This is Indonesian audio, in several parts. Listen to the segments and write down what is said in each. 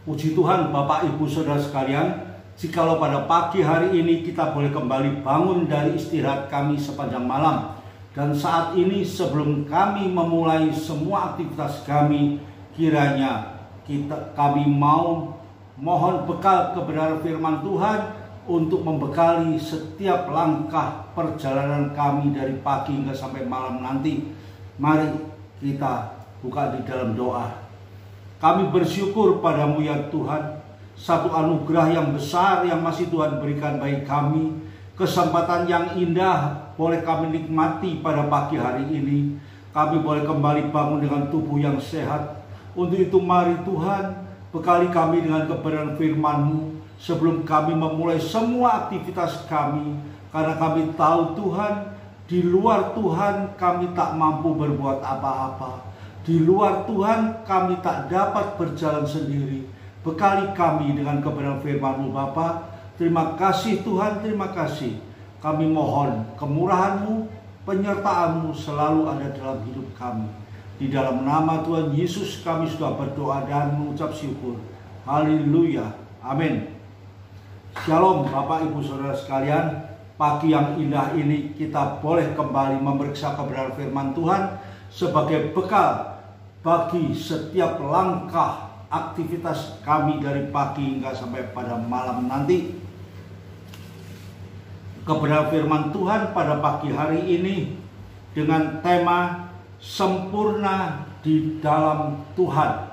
Puji Tuhan Bapak Ibu Saudara sekalian, jikalau pada pagi hari ini kita boleh kembali bangun dari istirahat kami sepanjang malam. Dan saat ini sebelum kami memulai semua aktivitas kami, kiranya kami mau mohon bekal kebenaran firman Tuhan untuk membekali setiap langkah perjalanan kami dari pagi hingga sampai malam nanti. Mari kita buka di dalam doa. Kami bersyukur padamu ya Tuhan, satu anugerah yang besar yang masih Tuhan berikan bagi kami, kesempatan yang indah boleh kami nikmati pada pagi hari ini. Kami boleh kembali bangun dengan tubuh yang sehat. Untuk itu mari Tuhan, bekali kami dengan kebenaran firman-Mu sebelum kami memulai semua aktivitas kami. Karena kami tahu Tuhan, di luar Tuhan kami tak mampu berbuat apa-apa. Di luar Tuhan kami tak dapat berjalan sendiri. Bekali kami dengan kebenaran firman-Mu Bapa. Terima kasih Tuhan, terima kasih. Kami mohon kemurahan-Mu, penyertaan-Mu selalu ada dalam hidup kami. Di dalam nama Tuhan Yesus kami sudah berdoa dan mengucap syukur. Haleluya. Amin. Shalom Bapak Ibu Saudara sekalian. Pagi yang indah ini kita boleh kembali memeriksa kebenaran firman Tuhan sebagai bekal bagi setiap langkah aktivitas kami dari pagi hingga sampai pada malam nanti. Kebenaran firman Tuhan pada pagi hari ini dengan tema sempurna di dalam Tuhan.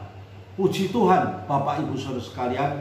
Puji Tuhan Bapak Ibu Saudara sekalian,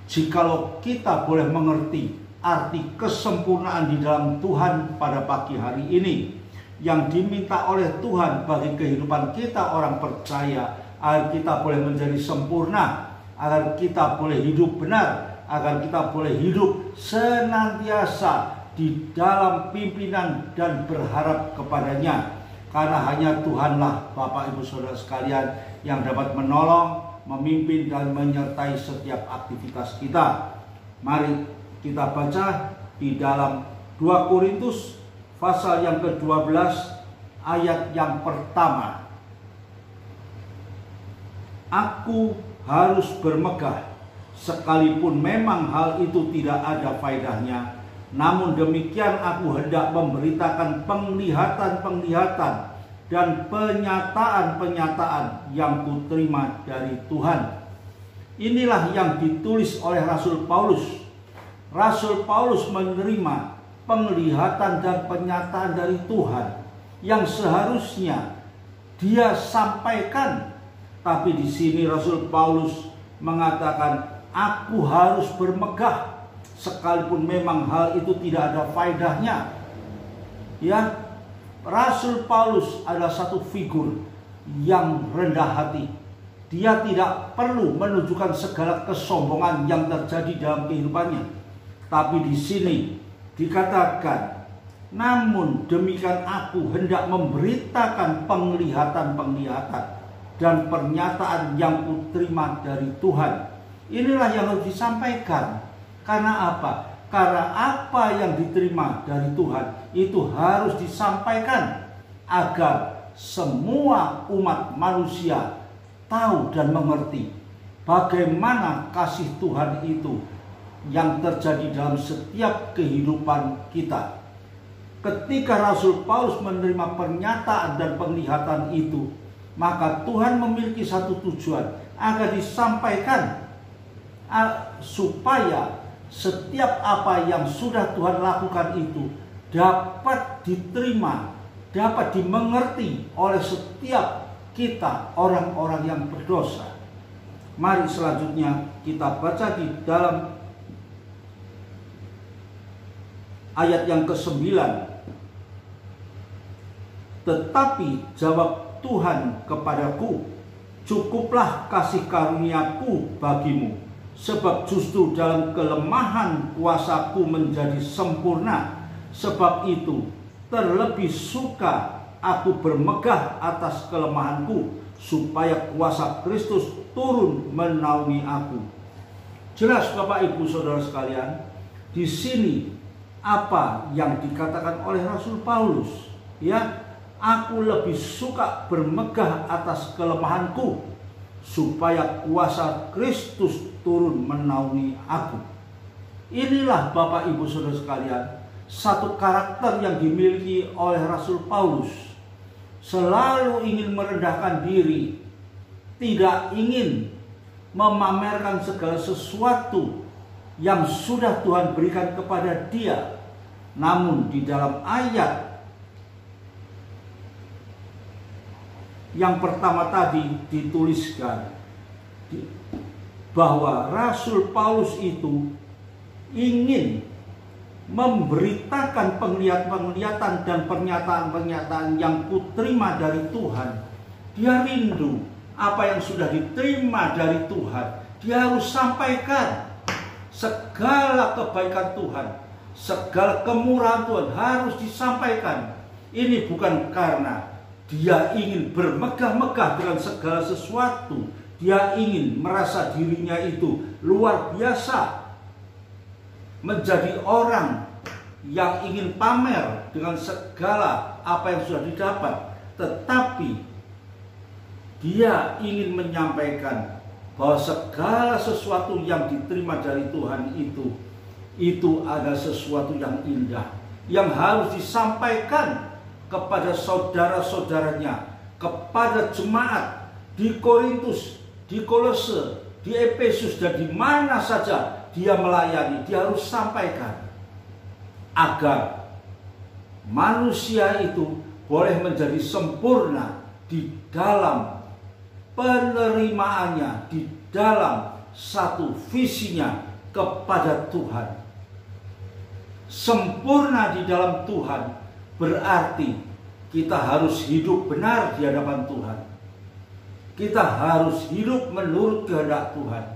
jikalau kita boleh mengerti arti kesempurnaan di dalam Tuhan pada pagi hari ini, yang diminta oleh Tuhan bagi kehidupan kita orang percaya, agar kita boleh menjadi sempurna, agar kita boleh hidup benar, agar kita boleh hidup senantiasa di dalam pimpinan dan berharap kepadanya. Karena hanya Tuhanlah Bapak Ibu Saudara sekalian yang dapat menolong, memimpin dan menyertai setiap aktivitas kita. Mari kita baca di dalam 2 Korintus pasal yang ke-12 ayat yang pertama. Aku harus bermegah sekalipun memang hal itu tidak ada faedahnya. Namun demikian aku hendak memberitakan penglihatan-penglihatan dan penyataan-penyataan yang kuterima dari Tuhan. Inilah yang ditulis oleh Rasul Paulus. Rasul Paulus menerima penglihatan dan penyataan dari Tuhan yang seharusnya dia sampaikan. Tapi di sini Rasul Paulus mengatakan, aku harus bermegah sekalipun memang hal itu tidak ada faedahnya. Ya, Rasul Paulus adalah satu figur yang rendah hati. Dia tidak perlu menunjukkan segala kesombongan yang terjadi dalam kehidupannya. Tapi di sini dikatakan, namun demikian aku hendak memberitakan penglihatan-penglihatan dan pernyataan yang kuterima dari Tuhan. Inilah yang harus disampaikan. Karena apa? Karena apa yang diterima dari Tuhan itu harus disampaikan agar semua umat manusia tahu dan mengerti bagaimana kasih Tuhan itu yang terjadi dalam setiap kehidupan kita. Ketika Rasul Paulus menerima pernyataan dan penglihatan itu, maka Tuhan memiliki satu tujuan agar disampaikan supaya setiap apa yang sudah Tuhan lakukan itu dapat diterima, dapat dimengerti oleh setiap kita orang-orang yang berdosa. Mari selanjutnya kita baca di dalam ayat yang ke-9. Tetapi jawab Tuhan kepadaku, cukuplah kasih karuniaku bagimu, sebab justru dalam kelemahan kuasaku menjadi sempurna. Sebab itu terlebih suka aku bermegah atas kelemahanku, supaya kuasa Kristus turun menaungi aku. Jelas Bapak Ibu Saudara sekalian, di sini apa yang dikatakan oleh Rasul Paulus, ya, aku lebih suka bermegah atas kelemahanku supaya kuasa Kristus turun menaungi aku. Inilah Bapak Ibu Saudara sekalian, satu karakter yang dimiliki oleh Rasul Paulus. Selalu ingin merendahkan diri, tidak ingin memamerkan segala sesuatu yang sudah Tuhan berikan kepada dia. Namun di dalam ayat yang pertama tadi dituliskan bahwa Rasul Paulus itu ingin memberitakan penglihatan-penglihatan dan pernyataan-pernyataan yang kuterima dari Tuhan. Dia rindu apa yang sudah diterima dari Tuhan. Dia harus sampaikan segala kebaikan Tuhan, segala kemurahan Tuhan harus disampaikan. Ini bukan karena dia ingin bermegah-megah dengan segala sesuatu. Dia ingin merasa dirinya itu luar biasa, menjadi orang yang ingin pamer dengan segala apa yang sudah didapat. Tetapi dia ingin menyampaikan bahwa segala sesuatu yang diterima dari Tuhan itu ada sesuatu yang indah, yang harus disampaikan kepada saudara-saudaranya, kepada jemaat di Korintus, di Kolose, di Efesus, dan di mana saja dia melayani. Dia harus sampaikan agar manusia itu boleh menjadi sempurna di dalam penerimaannya, di dalam satu visinya kepada Tuhan. Sempurna di dalam Tuhan berarti kita harus hidup benar di hadapan Tuhan. Kita harus hidup menurut kehendak Tuhan.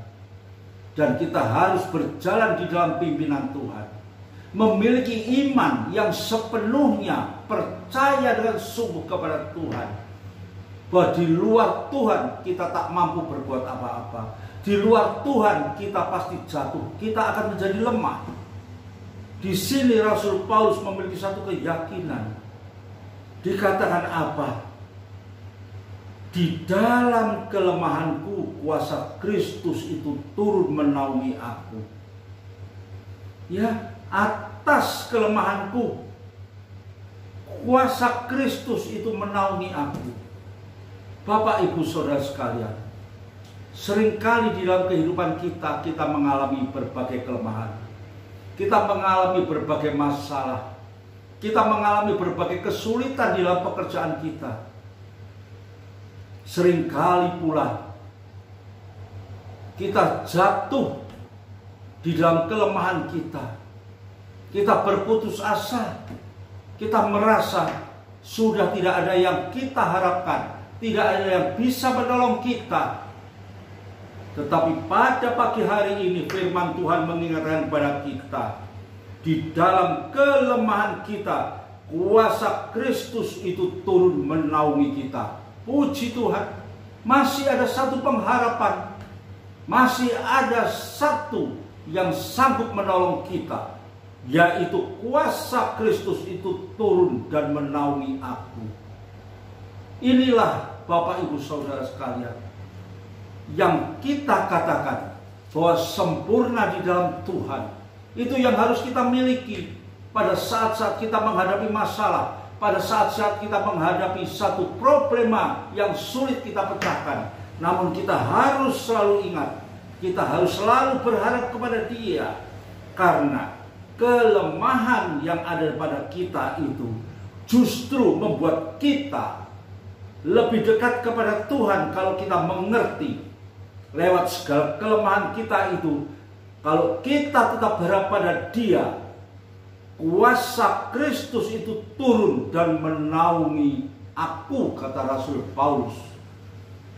Dan kita harus berjalan di dalam pimpinan Tuhan. Memiliki iman yang sepenuhnya percaya dengan sungguh kepada Tuhan. Bahwa di luar Tuhan kita tak mampu berbuat apa-apa. Di luar Tuhan kita pasti jatuh. Kita akan menjadi lemah. Di sini Rasul Paulus memiliki satu keyakinan. Dikatakan apa? Di dalam kelemahanku kuasa Kristus itu turun menaungi aku. Ya, atas kelemahanku kuasa Kristus itu menaungi aku. Bapak Ibu Saudara sekalian, seringkali di dalam kehidupan kita mengalami berbagai kelemahan. Kita mengalami berbagai masalah. Kita mengalami berbagai kesulitan di dalam pekerjaan kita. Seringkali pula kita jatuh di dalam kelemahan kita. Kita berputus asa. Kita merasa sudah tidak ada yang kita harapkan, tidak ada yang bisa menolong kita. Tetapi pada pagi hari ini firman Tuhan mengingatkan kepada kita, di dalam kelemahan kita kuasa Kristus itu turun menaungi kita. Puji Tuhan, masih ada satu pengharapan, masih ada satu yang sanggup menolong kita, yaitu kuasa Kristus itu turun dan menaungi aku. Inilah Bapak Ibu Saudara sekalian, yang kita katakan bahwa sempurna di dalam Tuhan. Itu yang harus kita miliki pada saat-saat kita menghadapi masalah, pada saat-saat kita menghadapi satu problema yang sulit kita pecahkan. Namun kita harus selalu ingat, kita harus selalu berharap kepada Dia. Karena kelemahan yang ada pada kita itu justru membuat kita lebih dekat kepada Tuhan. Kalau kita mengerti lewat segala kelemahan kita itu, kalau kita tetap berharap pada Dia, kuasa Kristus itu turun dan menaungi aku, kata Rasul Paulus.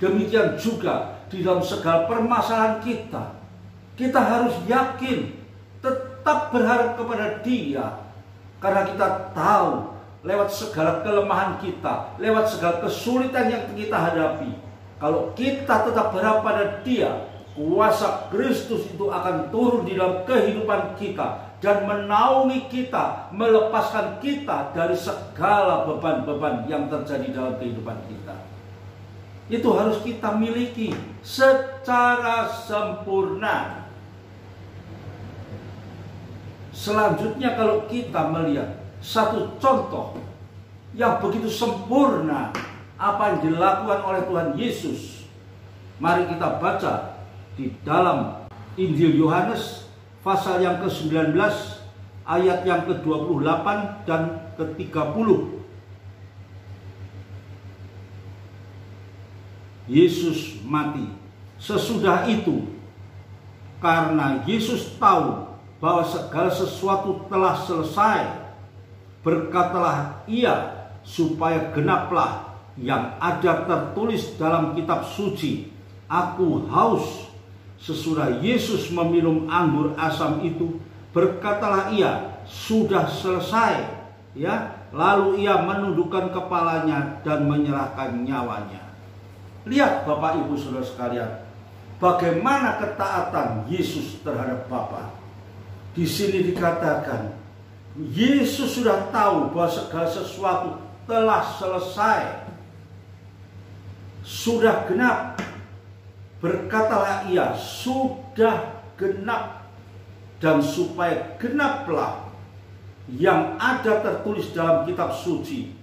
Demikian juga di dalam segala permasalahan kita, kita harus yakin, tetap berharap kepada Dia. Karena kita tahu lewat segala kelemahan kita, lewat segala kesulitan yang kita hadapi, kalau kita tetap berharap pada Dia, kuasa Kristus itu akan turun di dalam kehidupan kita dan menaungi kita, melepaskan kita dari segala beban-beban yang terjadi dalam kehidupan kita. Itu harus kita miliki secara sempurna. Selanjutnya, kalau kita melihat satu contoh yang begitu sempurna apa yang dilakukan oleh Tuhan Yesus, mari kita baca di dalam Injil Yohanes pasal yang ke-19 ayat yang ke-28 dan ke-30. Yesus mati. Sesudah itu, karena Yesus tahu bahwa segala sesuatu telah selesai, berkatalah Ia supaya genaplah yang ada tertulis dalam kitab suci, "Aku haus." Sesudah Yesus meminum anggur asam itu, berkatalah Ia, "Sudah selesai." Ya, lalu Ia menundukkan kepalanya dan menyerahkan nyawanya. Lihat Bapak Ibu Saudara sekalian, bagaimana ketaatan Yesus terhadap Bapa. Di sini dikatakan Yesus sudah tahu bahwa segala sesuatu telah selesai, sudah genap. Berkatalah Ia, sudah genap, dan supaya genaplah yang ada tertulis dalam kitab suci.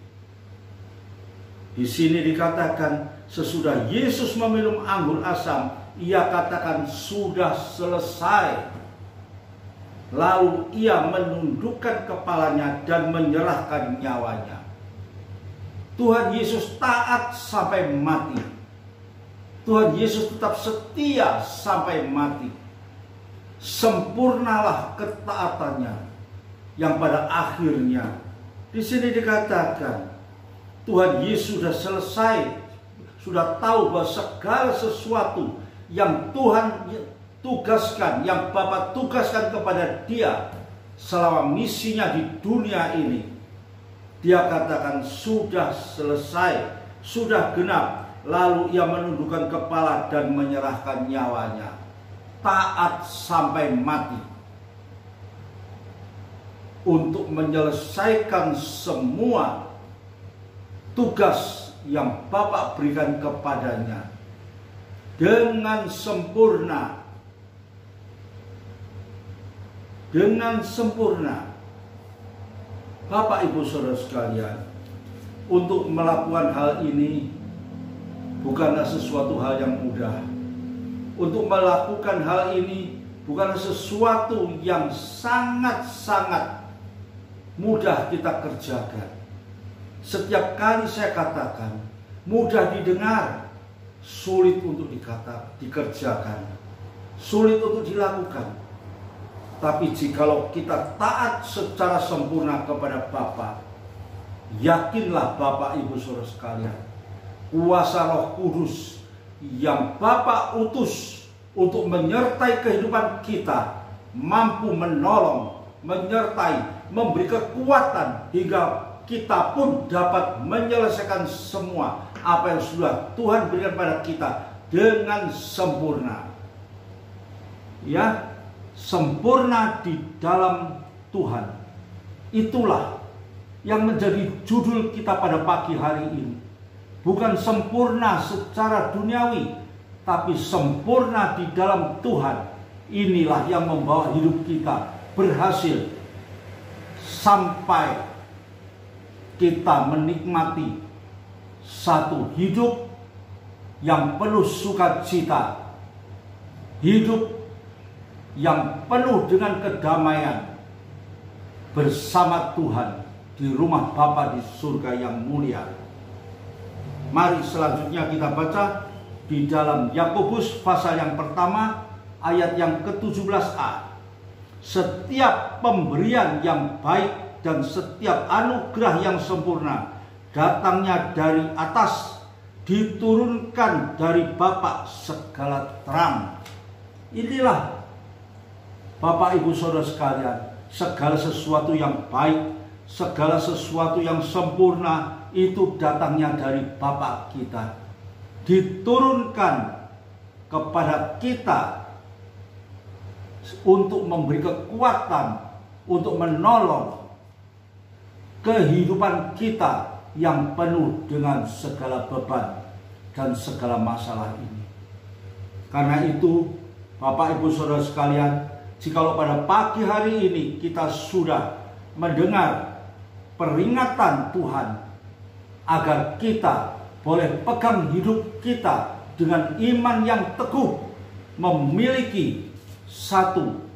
Di sini dikatakan sesudah Yesus meminum anggur asam, Ia katakan sudah selesai. Lalu Ia menundukkan kepalanya dan menyerahkan nyawanya. Tuhan Yesus taat sampai mati. Tuhan Yesus tetap setia sampai mati. Sempurnalah ketaatannya yang pada akhirnya di sini dikatakan Tuhan Yesus sudah selesai, sudah tahu bahwa segala sesuatu yang Tuhan tugaskan, yang Bapa tugaskan kepada Dia selama misinya di dunia ini, Dia katakan sudah selesai, sudah genap. Lalu Ia menundukkan kepala dan menyerahkan nyawanya. Taat sampai mati untuk menyelesaikan semua tugas yang Bapa berikan kepadanya dengan sempurna. Dengan sempurna. Bapak Ibu Saudara sekalian, untuk melakukan hal ini bukanlah sesuatu hal yang mudah. Untuk melakukan hal ini bukanlah sesuatu yang sangat-sangat mudah kita kerjakan. Setiap kali saya katakan, mudah didengar, sulit untuk dikerjakan, sulit untuk dilakukan. Tapi jikalau kita taat secara sempurna kepada Bapa, yakinlah Bapak Ibu Saudara sekalian, kuasa Roh Kudus yang Bapa utus untuk menyertai kehidupan kita, mampu menolong, menyertai, memberi kekuatan hingga kita pun dapat menyelesaikan semua apa yang sudah Tuhan berikan pada kita dengan sempurna. Ya, sempurna di dalam Tuhan. Itulah yang menjadi judul kita pada pagi hari ini. Bukan sempurna secara duniawi, tapi sempurna di dalam Tuhan. Inilah yang membawa hidup kita berhasil sampai kita menikmati satu hidup yang penuh sukacita, hidup yang penuh dengan kedamaian bersama Tuhan di rumah Bapa di surga yang mulia. Mari selanjutnya kita baca di dalam Yakobus pasal yang pertama ayat yang ke-17a. Setiap pemberian yang baik dan setiap anugerah yang sempurna datangnya dari atas, diturunkan dari Bapa segala terang. Inilah Bapak Ibu Saudara sekalian, segala sesuatu yang baik, segala sesuatu yang sempurna itu datangnya dari Bapa kita, diturunkan kepada kita untuk memberi kekuatan, untuk menolong kehidupan kita yang penuh dengan segala beban dan segala masalah ini. Karena itu, Bapak Ibu Saudara sekalian, jikalau pada pagi hari ini kita sudah mendengar peringatan Tuhan agar kita boleh pegang hidup kita dengan iman yang teguh, memiliki satu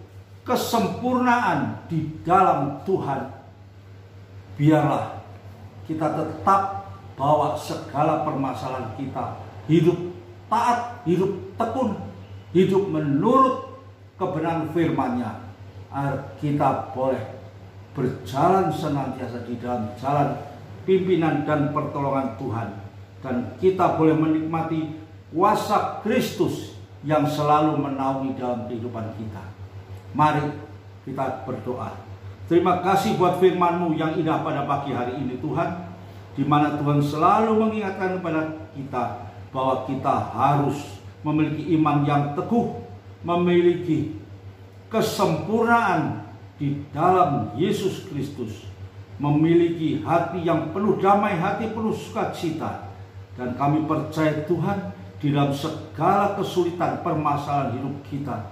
kesempurnaan di dalam Tuhan, biarlah kita tetap bawa segala permasalahan kita, hidup taat, hidup tekun, hidup menurut kebenaran firman-Nya, agar kita boleh berjalan senantiasa di dalam jalan pimpinan dan pertolongan Tuhan, dan kita boleh menikmati kuasa Kristus yang selalu menaungi dalam kehidupan kita. Mari kita berdoa. Terima kasih buat firman-Mu yang indah pada pagi hari ini Tuhan, di mana Tuhan selalu mengingatkan kepada kita bahwa kita harus memiliki iman yang teguh, memiliki kesempurnaan di dalam Yesus Kristus, memiliki hati yang penuh damai, hati penuh sukacita. Dan kami percaya Tuhan, di dalam segala kesulitan permasalahan hidup kita,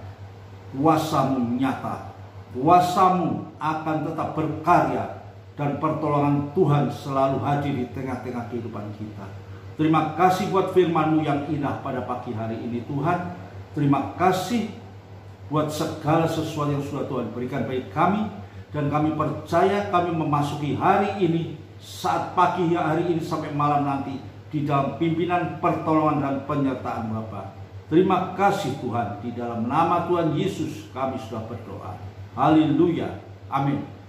kuasa-Mu nyata, kuasa-Mu akan tetap berkarya, dan pertolongan Tuhan selalu hadir di tengah-tengah kehidupan kita. Terima kasih buat firman-Mu yang indah pada pagi hari ini Tuhan. Terima kasih buat segala sesuatu yang sudah Tuhan berikan bagi kami, dan kami percaya kami memasuki hari ini, saat pagi hari ini sampai malam nanti, di dalam pimpinan, pertolongan, dan penyertaan Bapa. Terima kasih Tuhan, di dalam nama Tuhan Yesus kami sudah berdoa. Haleluya. Amin.